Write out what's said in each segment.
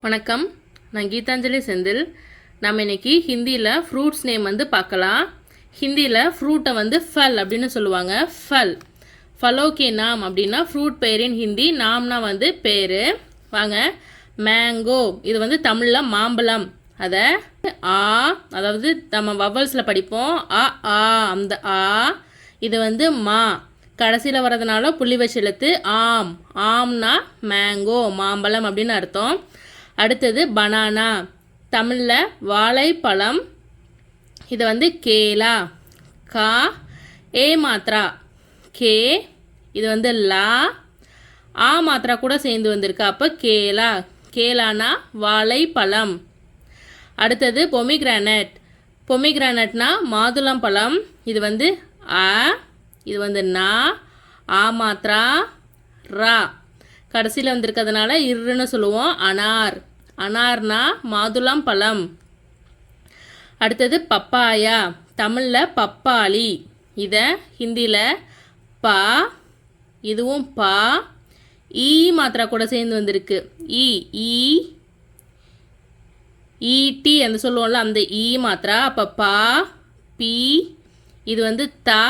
வணக்கம், நான் கீதாஞ்சலி செந்தில். நம்ம இன்னைக்கு ஹிந்தியில் ஃப்ரூட்ஸ் நேம் வந்து பார்க்கலாம். ஹிந்தியில் ஃப்ரூட்டை வந்து ஃபல் அப்படின்னு சொல்லுவாங்க. ஃபல் ஃபலோகே நாம் அப்படின்னா ஃப்ரூட் பெயரின் ஹிந்தி. நாம்னா வந்து பேர். வாங்க, மேங்கோ இது வந்து தமிழில் மாம்பழம். அதை ஆ, அதாவது நம்ம வவல்ஸில் படிப்போம். ஆ ஆ, அந்த ஆ. இது வந்து மா, கடைசியில் வர்றதுனால புள்ளி வச்சு எழுத்து ஆம். ஆம்னா மேங்கோ, மாம்பழம் அப்படின்னு அர்த்தம். அடுத்தது பனானா, தமிழில் வாழைப்பழம். இது வந்து கேலா, கா ஏ மாத்ரா கே. இது வந்து லா, ஆ மாத்ரா கூட சேர்ந்து வந்திருக்கு. அப்போ கேலா, கேலானா வாழைப்பழம். அடுத்தது பொமிகிரானட், பொமிகிரானட்னா மாதுளம்பழம். இது வந்து அ, இது வந்து நா, ஆ மாத்ரா ரா, கடைசியில் வந்திருக்கிறதுனால இருன்னு சொல்லுவோம். அனார், அனார்னா மாதுளம்பழம். அடுத்தது பப்பாயா, தமிழில் பப்பாளி. இதை ஹிந்தியில் பா, இதுவும் பா, ஈ மாத்திரா கூட சேர்ந்து வந்திருக்கு. ஈ ஈ ஈடி அந்த சொல்லுவோம்ல, அந்த ஈ மாத்திரா. அப்போ பா பி, இது வந்து தா,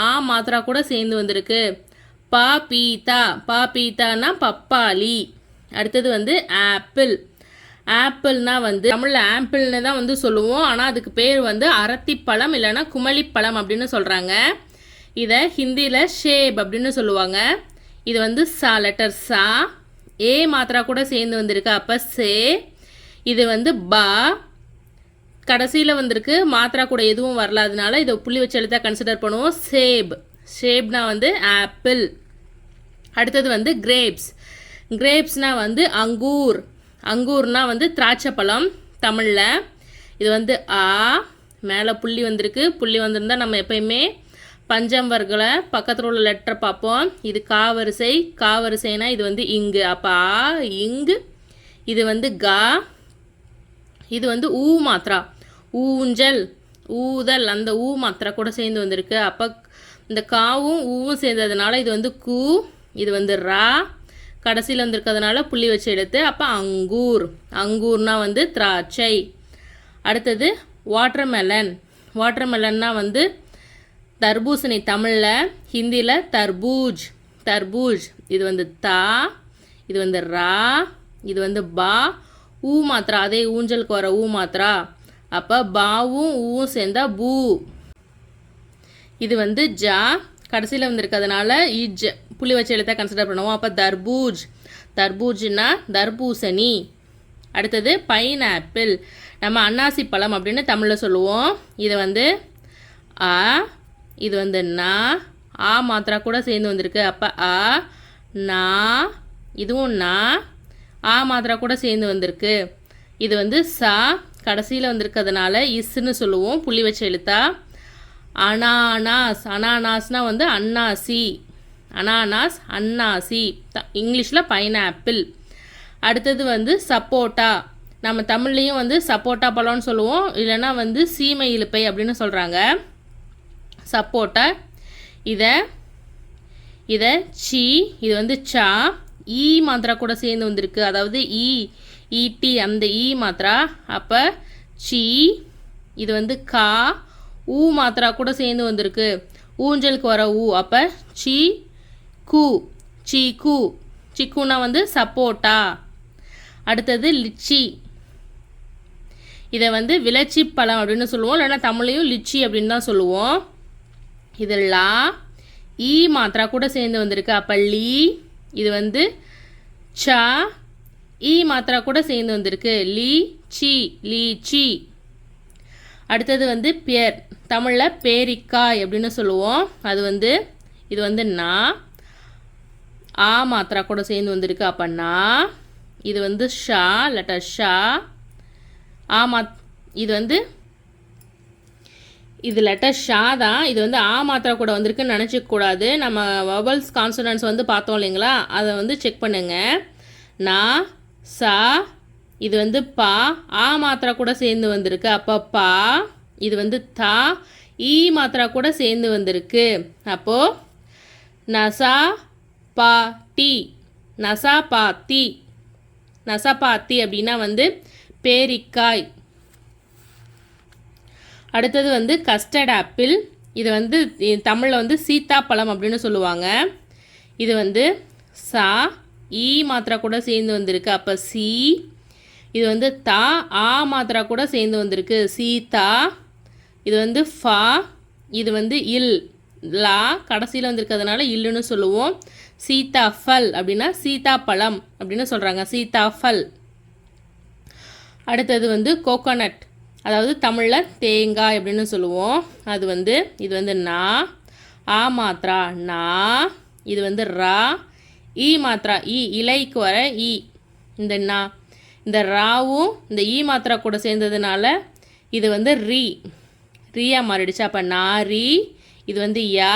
ஆ மாத்திரா கூட சேர்ந்து வந்திருக்கு. பா பீத்தா, பா பீத்தானா பப்பாளி. அடுத்தது வந்து ஆப்பிள். ஆப்பிள்னா வந்து தமிழில் ஆப்பிள்னு தான் வந்து சொல்லுவோம். ஆனால் அதுக்கு பேர் வந்து அரத்திப்பழம் இல்லைன்னா குமளிப்பழம் அப்படின்னு சொல்கிறாங்க. இதை ஹிந்தியில் ஷேப் அப்படின்னு சொல்லுவாங்க. இது வந்து சா, லெட்டர் சா, ஏ மாத்திரா கூட சேர்ந்து வந்திருக்கு. அப்போ சே. இது வந்து பா, கடைசியில் வந்திருக்கு. மாத்திரா கூட எதுவும் வரல, அதனால இதை புள்ளி வச்சு எழுத்தா கன்சிடர் பண்ணுவோம். சேப், ஷேப்னா வந்து ஆப்பிள். அடுத்தது வந்து கிரேப்ஸ். கிரேப்ஸ்னால் வந்து அங்கூர். அங்கூர்னா வந்து திராட்சைப்பழம் தமிழில். இது வந்து ஆ, மேலே புள்ளி வந்திருக்கு. புள்ளி வந்திருந்தால் நம்ம எப்பயுமே பஞ்சம் வர்க்கல பக்கத்தில் உள்ள லெட்டரை பார்ப்போம். இது கா வரிசை, கா வரிசைனா இது வந்து இங்கு. அப்போ ஆ இங்கு. இது வந்து கா, இது வந்து ஊ மாத்திரா, ஊஞ்சல், ஊதல், அந்த ஊ மாத்திரா கூட சேர்ந்து வந்திருக்கு. அப்போ இந்த காவும் ஊவும் சேர்ந்ததுனால இது வந்து கூ. இது வந்து ரா, கடைசியில் வந்திருக்கிறதுனால புள்ளி வச்சு எடுத்து. அப்போ அங்கூர், அங்கூர்னா வந்து திராட்சை. அடுத்தது வாட்டர்மெலன். வாட்டர்மெலன்னா வந்து தர்பூசணி தமிழில், ஹிந்தியில் தர்பூஜ், தர்பூஜ். இது வந்து தா, இது வந்து ரா, இது வந்து பா, ஊ மாத்திரா, அதே ஊஞ்சலுக்கு வர ஊ மாத்திரா. அப்போ பாவும் ஊவும் சேர்ந்தா பூ. இது வந்து ஜா, கடைசியில் வந்திருக்கிறதுனால இஜ், புள்ளி வச்சு எழுத்தா கன்சிடர் பண்ணுவோம். அப்போ தர்பூஜ், தர்பூஜ்னா தர்பூசணி. அடுத்தது பைனாப்பிள், நம்ம அன்னாசி பழம் அப்படின்னு தமிழில் சொல்லுவோம். இது வந்து ஆ, இது வந்து நா, ஆ மாத்திரா கூட சேர்ந்து வந்திருக்கு. அப்போ ஆ நா, இதுவும் நா, ஆ மாத்திரா கூட சேர்ந்து வந்திருக்கு. இது வந்து சா, கடைசியில் வந்திருக்கிறதுனால இஸ்ன்னு சொல்லுவோம், புள்ளி வச்சு எழுத்தா. அனானாஸ், அனானாஸ்னால் வந்து அன்னாசி, அனானாஸ் அன்னாசி, இங்கிலீஷில் பைனாப்பிள். அடுத்தது வந்து சப்போட்டா, நம்ம தமிழ்லேயும் வந்து சப்போட்டா பழம்னு சொல்லுவோம், இல்லைன்னா வந்து சீமை இலுப்பை அப்படின்னு சொல்கிறாங்க. சப்போட்டா. இதை சி, இது வந்து சா, ஈ மாத்திரா கூட சேர்ந்து வந்திருக்கு. அதாவது ஈ, ஈடி, அந்த ஈ மாத்திரா. அப்போ சி. இது வந்து கா, ஊ மாத்திரா கூட சேர்ந்து வந்திருக்கு. ஊஞ்சலுக்கு வர ஊ. அப்போ சி கூ, சீக்கு, சிக்குனா வந்து சப்போட்டா. அடுத்தது லிச்சி. இதை வந்து விளச்சி பழம் அப்படின்னு சொல்லுவோம், இல்லைன்னா தமிழையும் லிச்சி அப்படின்னு தான் சொல்லுவோம். இது லா, ஈ மாத்திரா கூட சேர்ந்து வந்திருக்கு. அப்போ லீ. இது வந்து சா, ஈ மாத்திரா கூட சேர்ந்து வந்திருக்கு. லீ சி, லீச்சி. அடுத்தது வந்து பேர், தமிழில் பேரிக்காய் அப்படின்னு சொல்லுவோம். அது வந்து இது வந்து நா, ஆ மாத்திரா கூட சேர்ந்து வந்திருக்கு. அப்போ நா. இது வந்து ஷா, லெட்டர் ஷா, ஆ இது வந்து இது லெட்டர் ஷா தான். இது வந்து ஆ மாத்திரா கூட வந்திருக்குன்னு நினச்சிக்கூடாது. நம்ம வவல்ஸ் கான்சனன்ட்ஸ் வந்து பார்த்தோம் இல்லைங்களா, அதை வந்து செக் பண்ணுங்க. நா, சா, இது வந்து பா, ஆ மாத்திரா கூட சேர்ந்து வந்திருக்கு. அப்போ பா. இது வந்து தா, ஈ மாத்திரா கூட சேர்ந்து வந்திருக்கு. அப்போது நசா பா டி, நசா பாத்தி. நசப்பாத்தி அப்படின்னா வந்து பேரிக்காய். அடுத்தது வந்து கஸ்டர்ட் ஆப்பிள். இது வந்து தமிழில் வந்து சீத்தாப்பழம் அப்படின்னு சொல்லுவாங்க. இது வந்து சா ஈ மாத்திரா கூட சேர்ந்து வந்திருக்கு, அப்போ சி. இது வந்து தா ஆ மாத்திரா கூட சேர்ந்து வந்திருக்கு, சீதா. இது வந்து ஃபா. இது வந்து இல் லா கடைசியில் வந்திருக்கிறதுனால இல்லுன்னு சொல்லுவோம். சீதாஃபல் அப்படின்னா சீதாப்பழம் அப்படின்னு சொல்கிறாங்க, சீதாஃபல். அடுத்தது வந்து கோகோனட், அதாவது தமிழில் தேங்காய் அப்படின்னு சொல்லுவோம். அது வந்து இது வந்து நா ஆ மாத்திரா நா. இது வந்து ரா ஈ மாத்திரா ஈ இலைக்கு வர ஈ. இந்த நா இந்த ராவும் இந்த ஈ மாத்திரா கூட சேர்ந்ததுனால இது வந்து ரீயா மாறிடுச்சு. அப்போ நாரி. இது வந்து யா.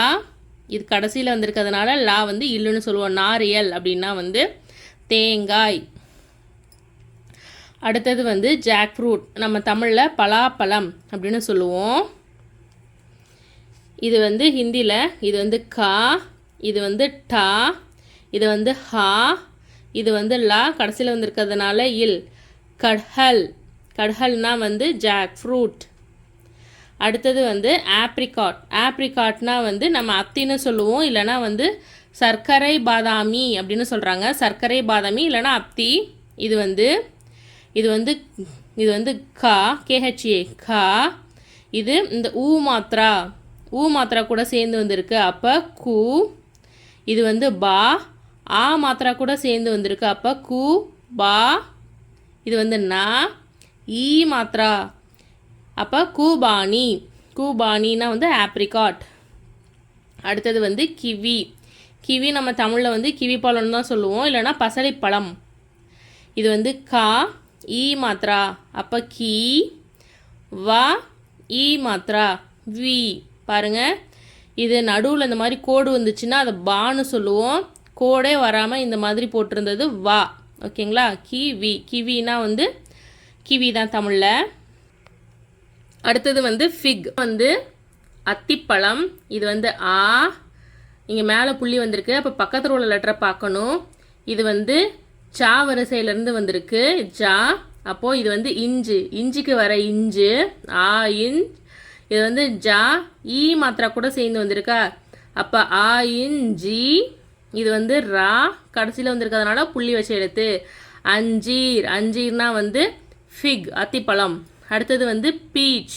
இது கடைசியில் வந்திருக்கிறதுனால லா வந்து இல்லுன்னு சொல்லுவோம். நாரியல் அப்படின்னா வந்து தேங்காய். அடுத்தது வந்து ஜாக் ஃப்ரூட், நம்ம தமிழில் பலாப்பழம் அப்படின்னு சொல்லுவோம். இது வந்து ஹிந்தியில் இது வந்து கா. இது வந்து டா. இது வந்து ஹா. இது வந்து லா கடைசியில் வந்திருக்கிறதுனால இல். கட்ஹல். கட்ஹல்னா வந்து ஜாக் ஃப்ரூட். அடுத்தது வந்து ஆப்ரிகாட். ஆப்ரிகாட்னா வந்து நம்ம அத்தின்னு சொல்லுவோம், இல்லைனா வந்து சர்க்கரை பாதாமி அப்படின்னு சொல்கிறாங்க. சர்க்கரை பாதாமி இல்லைனா அத்தி. இது வந்து இது வந்து இது வந்து கா கேஹெச்ஏ கா. இது இந்த ஊ மாத்திரா கூட சேர்ந்து வந்திருக்கு, அப்போ கூ. இது வந்து பா ஆ மாத்திரா கூட சேர்ந்து வந்திருக்கு, அப்போ கூ பா. இது வந்து நா ஈ மாத்திரா, அப்போ கூபானி. கூபானின்னா வந்து ஆப்ரிகாட். அடுத்தது வந்து கிவி. கிவி நம்ம தமிழில் வந்து கிவி பழம்னு தான் சொல்லுவோம், இல்லைனா பசலைப்பழம். இது வந்து கா ஈ மாத்திரா, அப்போ கீ. வா ஈ மாத்திரா வி. பாருங்கள், இது நடுவில் இந்த மாதிரி கோடு வந்துச்சுன்னா அதை பான்னு சொல்லுவோம். கோடே வராமல் இந்த மாதிரி போட்டிருந்தது வா. ஓகேங்களா? கிவி. கிவினா வந்து கிவி தான் தமிழில். அடுத்தது வந்து ஃபிக், வந்து அத்திப்பழம். இது வந்து ஆ. இங்கே மேலே புள்ளி வந்திருக்கு, அப்போ பக்கத்தில் உள்ள லெட்டரை பார்க்கணும். இது வந்து சா வரிசையிலேருந்து வந்திருக்கு, ஜா. அப்போது இது வந்து இஞ்சு, இஞ்சிக்கு வர இஞ்சு ஆ இன். இது வந்து ஜா ஈ மாத்திரா கூட சேர்ந்து வந்திருக்கா, அப்போ ஆ இன் ஜி. இது வந்து ரா கடைசியில் வந்திருக்கிறதுனால புள்ளி வச்சு எடுத்து அஞ்சீர். அஞ்சீர்னா வந்து ஃபிக் அத்திப்பழம். அடுத்தது வந்து பீச்.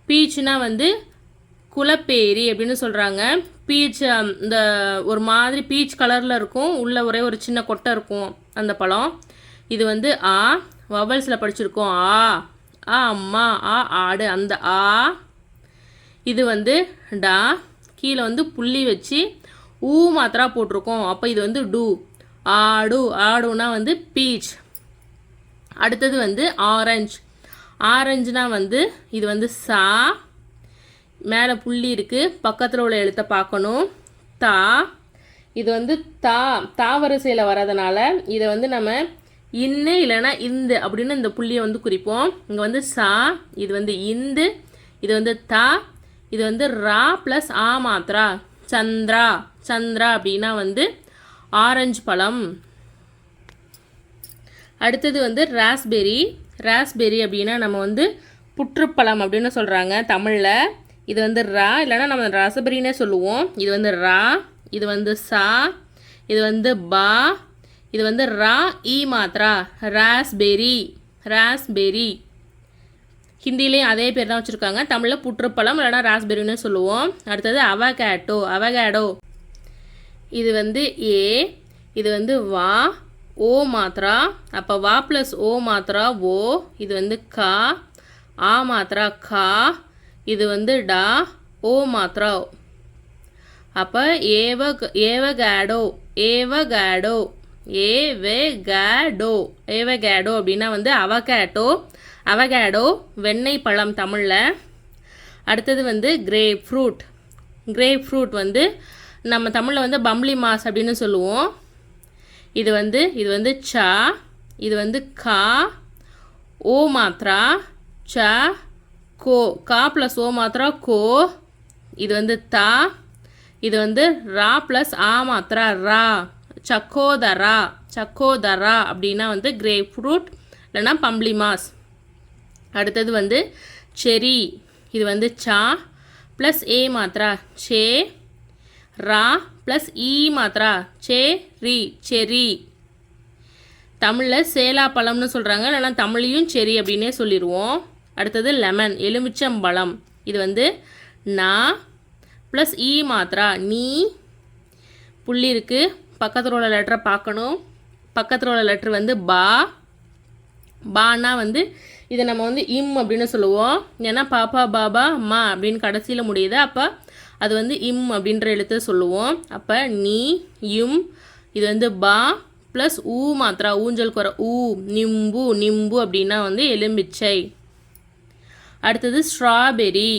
பீச்னா வந்து குலப்பேரி அப்படின்னு சொல்கிறாங்க. பீச் இந்த ஒரு மாதிரி பீச் கலரில் இருக்கும், உள்ளே ஒரே ஒரு சின்ன கொட்டை இருக்கும் அந்த பழம். இது வந்து ஆ வவல்ஸில் படிச்சிருக்கோம், ஆ ஆ அம்மா ஆ ஆடு, அந்த ஆ. இது வந்து டா கீழே வந்து புள்ளி வச்சு ஊ மாத்திரா போட்டிருக்கோம், அப்போ இது வந்து டூ ஆடு. ஆடுனா வந்து பீச். அடுத்தது வந்து ஆரஞ்சு. ஆரஞ்சுனா வந்து இது வந்து சா. மேலே புள்ளி இருக்குது, பக்கத்தில் உள்ள எழுத்தை பார்க்கணும், தா. இது வந்து தா வரிசையில் வரதுனால இதை வந்து நம்ம இன்னு இல்லைனா இந்து அப்படின்னு இந்த புள்ளியை வந்து குறிப்போம். இங்கே வந்து சா. இது வந்து இந்து. இது வந்து தா. இது வந்து ரா ப்ளஸ் ஆ மாத்திரா சந்திரா. சந்திரா அப்படின்னா வந்து ஆரஞ்சு பழம். அடுத்தது வந்து ராஸ்பெரி. ராஸ்பெரி அப்படின்னா நம்ம வந்து புற்றுப்பழம் அப்படின்னு சொல்கிறாங்க தமிழில். இது வந்து ரா இல்லைனா நம்ம ராசபெரினே சொல்லுவோம். இது வந்து ரா. இது வந்து சா. இது வந்து பா. இது வந்து ரா ஈ மாத்திரா ராஸ்பெரி. ராஸ்பெரி. ஹிந்திலையும் அதே பேர் தான் வச்சுருக்காங்க, தமிழில் புற்றுப்பழம் இல்லைனா ராஸ்பெரின்னு சொல்லுவோம். அடுத்தது அவகேடோ. அவகேடோ இது வந்து ஏ. இது வந்து வா ஓ மாத்திரா, அப்போ வா ப்ளஸ் ஓ மாத்திரா ஓ. இது வந்து கா ஆ மாத்திரா கா. இது வந்து டா ஓ மாத்திரா, அப்போ ஏவகேடோ. ஏவகேடோ ஏவகேடோ. ஏவகேடோ அப்படின்னா வந்து அவகேட்டோ. அவகேடோ வெண்ணெய் பழம் தமிழில். அடுத்தது வந்து கிரேப் ஃப்ரூட். கிரேப் ஃப்ரூட் வந்து நம்ம தமிழில் வந்து பம்ப்ளி மாஸ் அப்படின்னு சொல்லுவோம். இது வந்து சா. இது வந்து கா ஓ மாத்திரா சா கோ. கா ப்ளஸ் ஓ மாத்திரா கோ. இது வந்து தா. இது வந்து ரா ப்ளஸ் ஆ மாத்திரா ரா சக்கோதரா. சக்கோதரா அப்படின்னா வந்து கிரேப் ஃப்ரூட் இல்லைன்னா பம்ப்ளிமாஸ். அடுத்தது வந்து செரி. இது வந்து சா plus A மாத்திரா say. Raw plus ஈ மாத்திரா சே ரி செரி. தமிழில் சேலா பழம்னு சொல்கிறாங்க, இல்லைனா தமிழையும் செரி அப்படின்னே சொல்லிடுவோம். அடுத்தது லெமன், எலுமிச்சம்பழம். இது வந்து நா ப்ளஸ் ஈ மாத்திரா நீ. புள்ளி இருக்குது, பக்கத்தில் உள்ள லெட்டரை பார்க்கணும். பக்கத்தில் உள்ள லெட்ரு வந்து பா. பானா வந்து இதை நம்ம வந்து இம் அப்படின்னு சொல்லுவோம். ஏன்னா பாப்பா பாபா மா அப்படின்னு கடைசியில் முடியுது, அப்போ அது வந்து இம் அப்படின்ற எழுத்தை சொல்லுவோம். அப்போ நீ இம். இது வந்து பா ப்ளஸ் ஊ மாத்திரா ஊஞ்சல் குறை ஊ. நிம்பு. நிம்பு அப்படின்னா வந்து எலும்பிச்சை. அடுத்தது ஸ்ட்ராபெரி.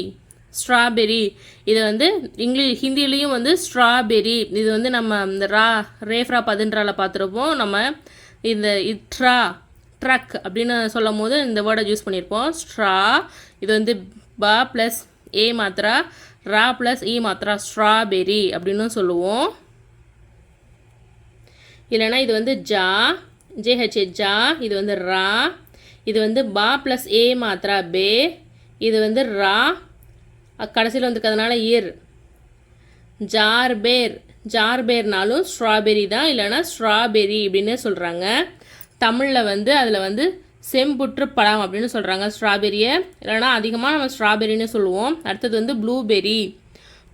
ஸ்ட்ராபெரி இது வந்து ஹிந்திலையும் வந்து ஸ்ட்ராபெரி. இது வந்து நம்ம இந்த ரேஃப்ரா பதின்றால பார்த்துருப்போம். நம்ம இந்த இட்ரா ட்ரக் அப்படின்னு சொல்லும் போது இந்த வேர்டை யூஸ் பண்ணியிருப்போம். ஸ்ட்ரா. இது வந்து பா plus A மாத்திரா raw plus E மாத்திரா strawberry அப்படின்னு சொல்லுவோம். இல்லைனா இது வந்து ஜா ஜேஹெச்ஏ ஜா. இது வந்து ரா. இது வந்து பா ப்ளஸ் ஏ மாத்திரா பே. இது வந்து ரா கடைசியில் வந்துருக்கிறதுனால இர். ஜார்பேர். ஜார்பேர்னாலும் ஸ்ட்ராபெரி தான், இல்லைனா ஸ்ட்ராபெரி அப்படின்னு சொல்கிறாங்க. தமிழில் வந்து அதில் வந்து செம்புற்று பழம் அப்படின்னு சொல்கிறாங்க ஸ்ட்ராபெரியை, இல்லைனா அதிகமாக நம்ம ஸ்ட்ராபெரின்னு சொல்லுவோம். அடுத்தது வந்து ப்ளூபெரி.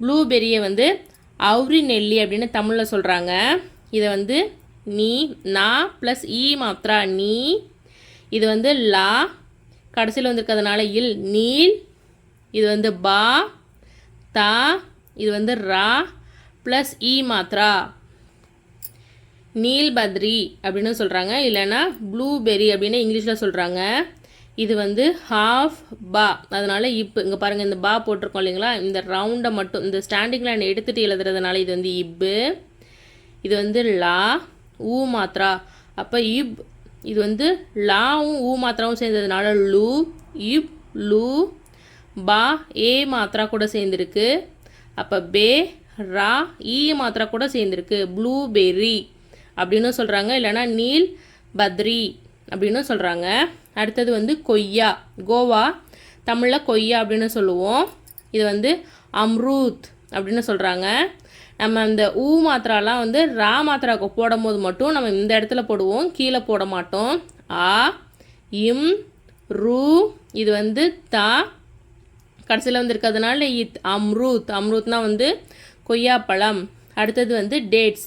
ப்ளூபெரியை வந்து அவுரி நெல்லி அப்படின்னு தமிழில் சொல்கிறாங்க. இதை வந்து நீ நா ப்ளஸ் ஈ மாத்திரா நீ. இது வந்து லா கடைசியில் வந்துருக்கிறதுனால இல் நீல். இது வந்து பா தா. இது வந்து ரா ப்ளஸ் ஈ மாத்திரா நீல்பத்ரி அப்படின்னு சொல்கிறாங்க, இல்லைன்னா ப்ளூபெரி அப்படின்னு இங்கிலீஷில் சொல்கிறாங்க. இது வந்து ஹாஃப் பா, அதனால் இப்பு. இங்கே பாருங்கள், இந்த பா போட்டிருக்கோம் இல்லைங்களா, இந்த ரவுண்டை மட்டும் இந்த ஸ்டாண்டிங் லைன் எடுத்துகிட்டு எழுதுறதுனால இது வந்து இப்பு. இது வந்து லா ஊ மாத்திரா, அப்போ இப். இது வந்து லாவும் ஊ மாத்திராவும் சேர்ந்ததுனால லூ இப் லூ. பா ஏ மாத்திரா கூட சேர்ந்துருக்கு, அப்போ பே. ரா ஈ மாத்திரா கூட சேர்ந்துருக்கு, ப்ளூபெர்ரி அப்படின்னு சொல்கிறாங்க, இல்லைனா நீல் பத்ரி அப்படின்னு சொல்கிறாங்க. அடுத்தது வந்து கொய்யா. கோவா தமிழில் கொய்யா அப்படின்னு சொல்லுவோம். இது வந்து அம்ரூத் அப்படின்னு சொல்கிறாங்க. நம்ம இந்த ஊ மாத்திராலாம் வந்து ரா மாத்திராவுக்கு போடும் போது மட்டும் நம்ம இந்த இடத்துல போடுவோம், கீழே போட மாட்டோம். ஆ இம் ரூ. இது வந்து தா கடைசியில் வந்து இருக்கிறதுனால இத் அம்ரூத். அம்ரூத்னா வந்து கொய்யாப்பழம். அடுத்தது வந்து டேட்ஸ்.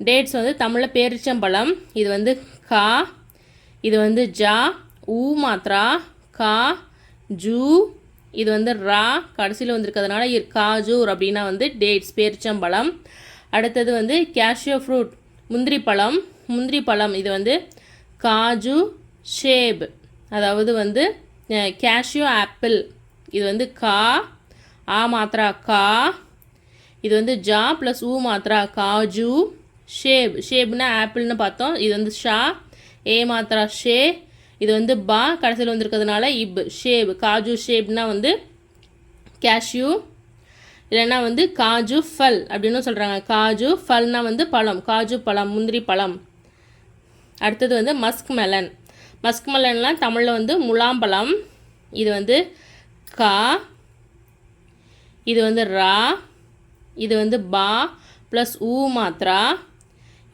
டேட்ஸ் வந்து தமிழில் பேரிச்சம்பழம். இது வந்து கா. இது வந்து ஜா ஊ மாத்திரா கா ஜூ. இது வந்து ரா கடைசியில் வந்துருக்கிறதுனால காஜூர் அப்படின்னா வந்து டேட்ஸ் பேரிச்சம்பழம். அடுத்தது வந்து கேஷ்யூ ஃப்ரூட் முந்திரி பழம். முந்திரி பழம் இது வந்து காஜு ஷேப், அதாவது வந்து கேஷ்யூ ஆப்பிள். இது வந்து கா ஆ மாத்திரா கா. இது வந்து ஜா ப்ளஸ் ஊ மாத்திரா காஜு. ஷேப் ஷேப்னா ஆப்பிள்னு பார்த்தோம். இது வந்து ஷா ஏ மாத்திரா ஷே. இது வந்து பா கடைசியில் வந்துருக்கிறதுனால இப் ஷேப். காஜு ஷேப்னா வந்து கேஷ்யூ, இல்லைன்னா வந்து காஜு ஃபல் அப்படின்னு சொல்கிறாங்க. காஜு ஃபல்னா வந்து பழம், காஜு பழம் முந்திரி பழம். அடுத்தது வந்து மஸ்க் மெலன். மஸ்க் மெலன்லாம் தமிழில் வந்து முலாம்பழம். இது வந்து கா. இது வந்து ரா. இது வந்து பா ப்ளஸ் ஊ மாத்திரா.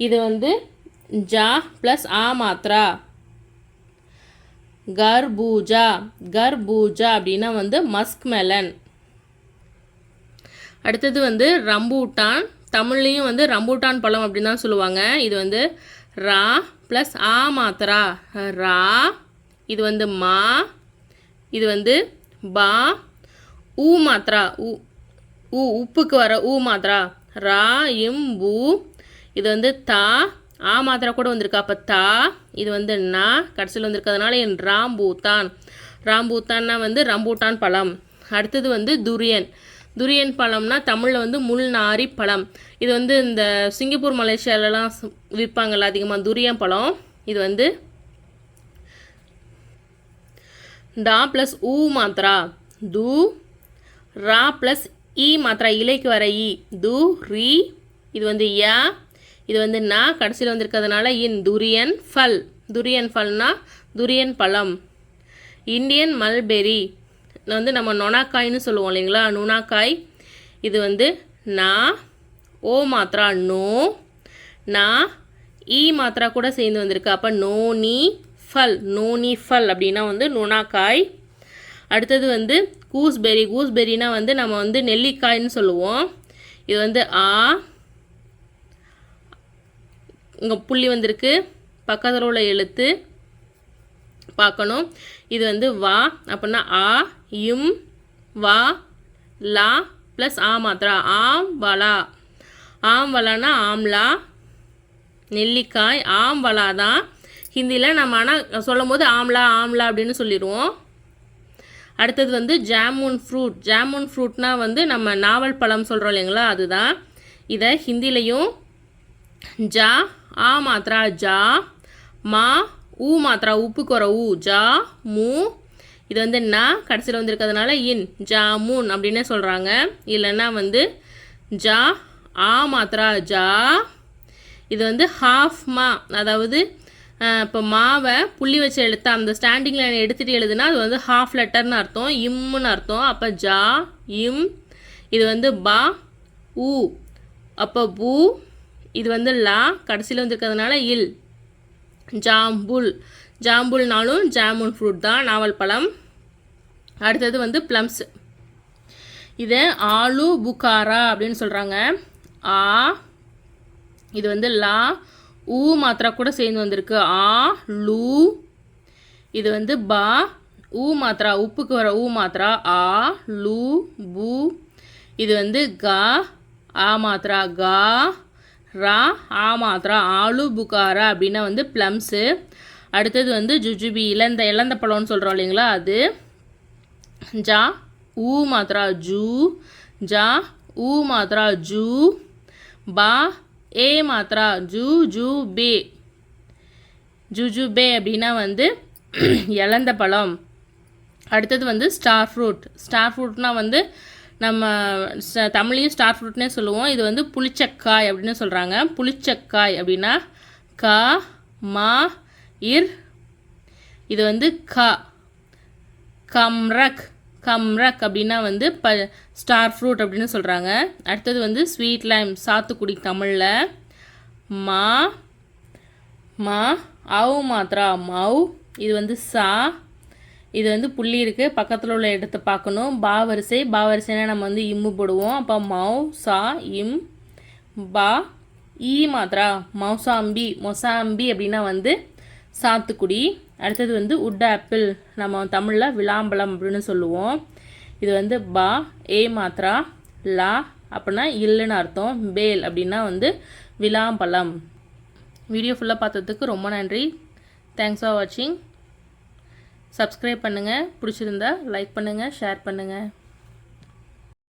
இது வந்து ஜா ப்ளஸ் ஆ மாத்திரா கர்பூஜா. கர்பூஜா அப்படின்னா வந்து மஸ்க் மெலன். அடுத்தது வந்து ரம்பூட்டான். தமிழ்லேயும் வந்து ரம்பூட்டான் பழம் அப்படின்னு தான் சொல்லுவாங்க. இது வந்து ரா ப்ளஸ் ஆ மாத்திரா ரா. இது வந்து மா. இது வந்து பா ஊ மாத்திரா ஊ உப்புக்கு வர ஊ மாத்திரா ரா இம் பூ. இது வந்து தா ஆ மாத்திரா கூட வந்திருக்கா, அப்போ தா. இது வந்து நா கடைசியில் வந்திருக்கிறதுனால என் ராம்பூத்தான். ராம்பூத்தான்னா வந்து ரம்பூட்டான் பழம். அடுத்தது வந்து துரியன். துரியன் பழம்னா தமிழில் வந்து முள்நாரி பழம். இது வந்து இந்த சிங்கப்பூர் மலேசியாலலாம் விற்பாங்கள்ல அதிகமாக துரியன் பழம். இது வந்து டா ப்ளஸ் ஊ மாத்திரா து. ரா ப்ளஸ் ஈ மாத்திரா இலைக்கு வர ஈ து ரீ. இது வந்து யா இது வந்து நா கடைசியில் வந்திருக்கிறதுனால இன் துரியன் ஃபல். துரியன் ஃபல்னா துரியன் பழம். இந்தியன் மல்பெரி வந்து நம்ம நொனாக்காய்னு சொல்லுவோம் இல்லைங்களா, நுணாக்காய். இது வந்து நா. ஓ மாத்திரா நோ. நா ஈ மாத்திரா கூட சேர்ந்து வந்திருக்கு. அப்போ நோனி ஃபல். நோனி ஃபல் அப்படின்னா வந்து நுணாக்காய். அடுத்தது வந்து கூஸ்பெரி. கூஸ்பெரினா வந்து நம்ம வந்து நெல்லிக்காய்னு சொல்லுவோம். இது வந்து ஆ. இங்கே புள்ளி வந்திருக்கு, பக்கத்தில் உள்ள எழுத்து பார்க்கணும். இது வந்து வா. அப்படின்னா ஆ இம் வா லா ப்ளஸ் ஆ மாத்திரா ஆம் வலா. ஆம் வலானா ஆம்லா நெல்லிக்காய். ஆம் வலா தான் ஹிந்தியில் நம்ம ஆனால் சொல்லும் போது ஆம்லா ஆம்லா அப்படின்னு சொல்லிடுவோம். அடுத்தது வந்து ஜாமுன் ஃப்ரூட். ஜாமுன் ஃப்ரூட்னா வந்து நம்ம நாவல் பழம் சொல்கிறோம் இல்லைங்களா, அதுதான். இதை ஹிந்திலையும் ஜா. ஆ மாத்திரா ஜா. மா ஊ மாத்திரா உப்புக்கு வர ஊ ஜா மூ. இது வந்து நா கடைசியில் வந்திருக்கிறதுனால இன் ஜாமுன் அப்படின்னே சொல்கிறாங்க. இல்லைன்னா வந்து ஜா ஆ மாத்திரா ஜா. இது வந்து ஹாஃப் மா, அதாவது இப்போ மாவை புள்ளி வச்சு எடுத்தா அந்த ஸ்டாண்டிங் லைன் எடுத்துகிட்டு எழுதுனா அது வந்து ஹாஃப் லெட்டர்னு அர்த்தம், இம்முன்னு அர்த்தம். அப்போ ஜா இம். இது வந்து பா ஊ. அப்போ பூ. இது வந்து லா கடைசியில் வந்திருக்கிறதுனால இல் ஜாம்புல். ஜாம்புல்னாலும் ஜாமுன் ஃப்ரூட் தான், நாவல் பழம். அடுத்தது வந்து ப்ளம்ஸ். இதை ஆலு புகாரா அப்படின்னு சொல்கிறாங்க. ஆ. இது வந்து லா. ஊ மாத்திரா கூட சேர்ந்து வந்திருக்கு. ஆ லூ. இது வந்து பா. ஊ மாத்திரா உப்புக்கு வர ஊ மாத்திரா ஆ லூ பூ. இது வந்து கா. ஆ மாத்திரா கா. ரா ஆ மாத்திரா ஆலு புகாரா அப்படின்னா வந்து ப்ளம்ஸு. அடுத்தது வந்து ஜுஜுபி, இளந்த பழம்னு சொல்கிறோம் இல்லைங்களா, அது. ஜா ஊ மாத்திரா ஜூ. ஜா ஊ மாத்திரா ஜூ. பா ஏ மாத்திரா ஜூ ஜூ பே. ஜுஜுபே அப்படின்னா வந்து இளந்த பழம். அடுத்தது வந்து ஸ்டார் ஃப்ரூட். ஸ்டார் ஃப்ரூட்னா வந்து நம்ம தமிழையும் ஸ்டார் ஃப்ரூட்னே சொல்லுவோம். இது வந்து புளிச்சக்காய் அப்படின்னு சொல்கிறாங்க. புளிச்சக்காய் அப்படின்னா கா மா இர். இது வந்து கா. கம்ரக். கம்ரக் அப்படின்னா வந்து ஸ்டார் ஃப்ரூட் அப்படின்னு சொல்கிறாங்க. அடுத்தது வந்து ஸ்வீட் லைம், சாத்துக்குடி தமிழில். மா. மா அவு மாத்திரா மவ். இது வந்து சா. இது வந்து புள்ளி இருக்குது, பக்கத்தில் உள்ள இடத்தை பார்க்கணும். பா வரிசை. பா வரிசைனா நம்ம வந்து இம்மு போடுவோம். அப்போ மவ் சா இம் பா. ஈ மாத்திரா மௌசாம்பி. மொசாம்பி அப்படின்னா வந்து சாத்துக்குடி. அடுத்தது வந்து உட் ஆப்பிள், நம்ம தமிழில் விளாம்பழம் அப்படின்னு சொல்லுவோம். இது வந்து பா. ஏ மாத்திரா லா அப்படின்னா இல்லைன்னு அர்த்தம். பேல் அப்படின்னா வந்து விளாம்பழம். வீடியோ ஃபுல்லாக பார்த்ததுக்கு ரொம்ப நன்றி. தேங்க்ஸ் ஃபார் வாட்சிங். சப்ஸ்கிரைப் பண்ணுங்கள், பிடிச்சிருந்தா லைக் பண்ணுங்கள், ஷேர் பண்ணுங்கள்.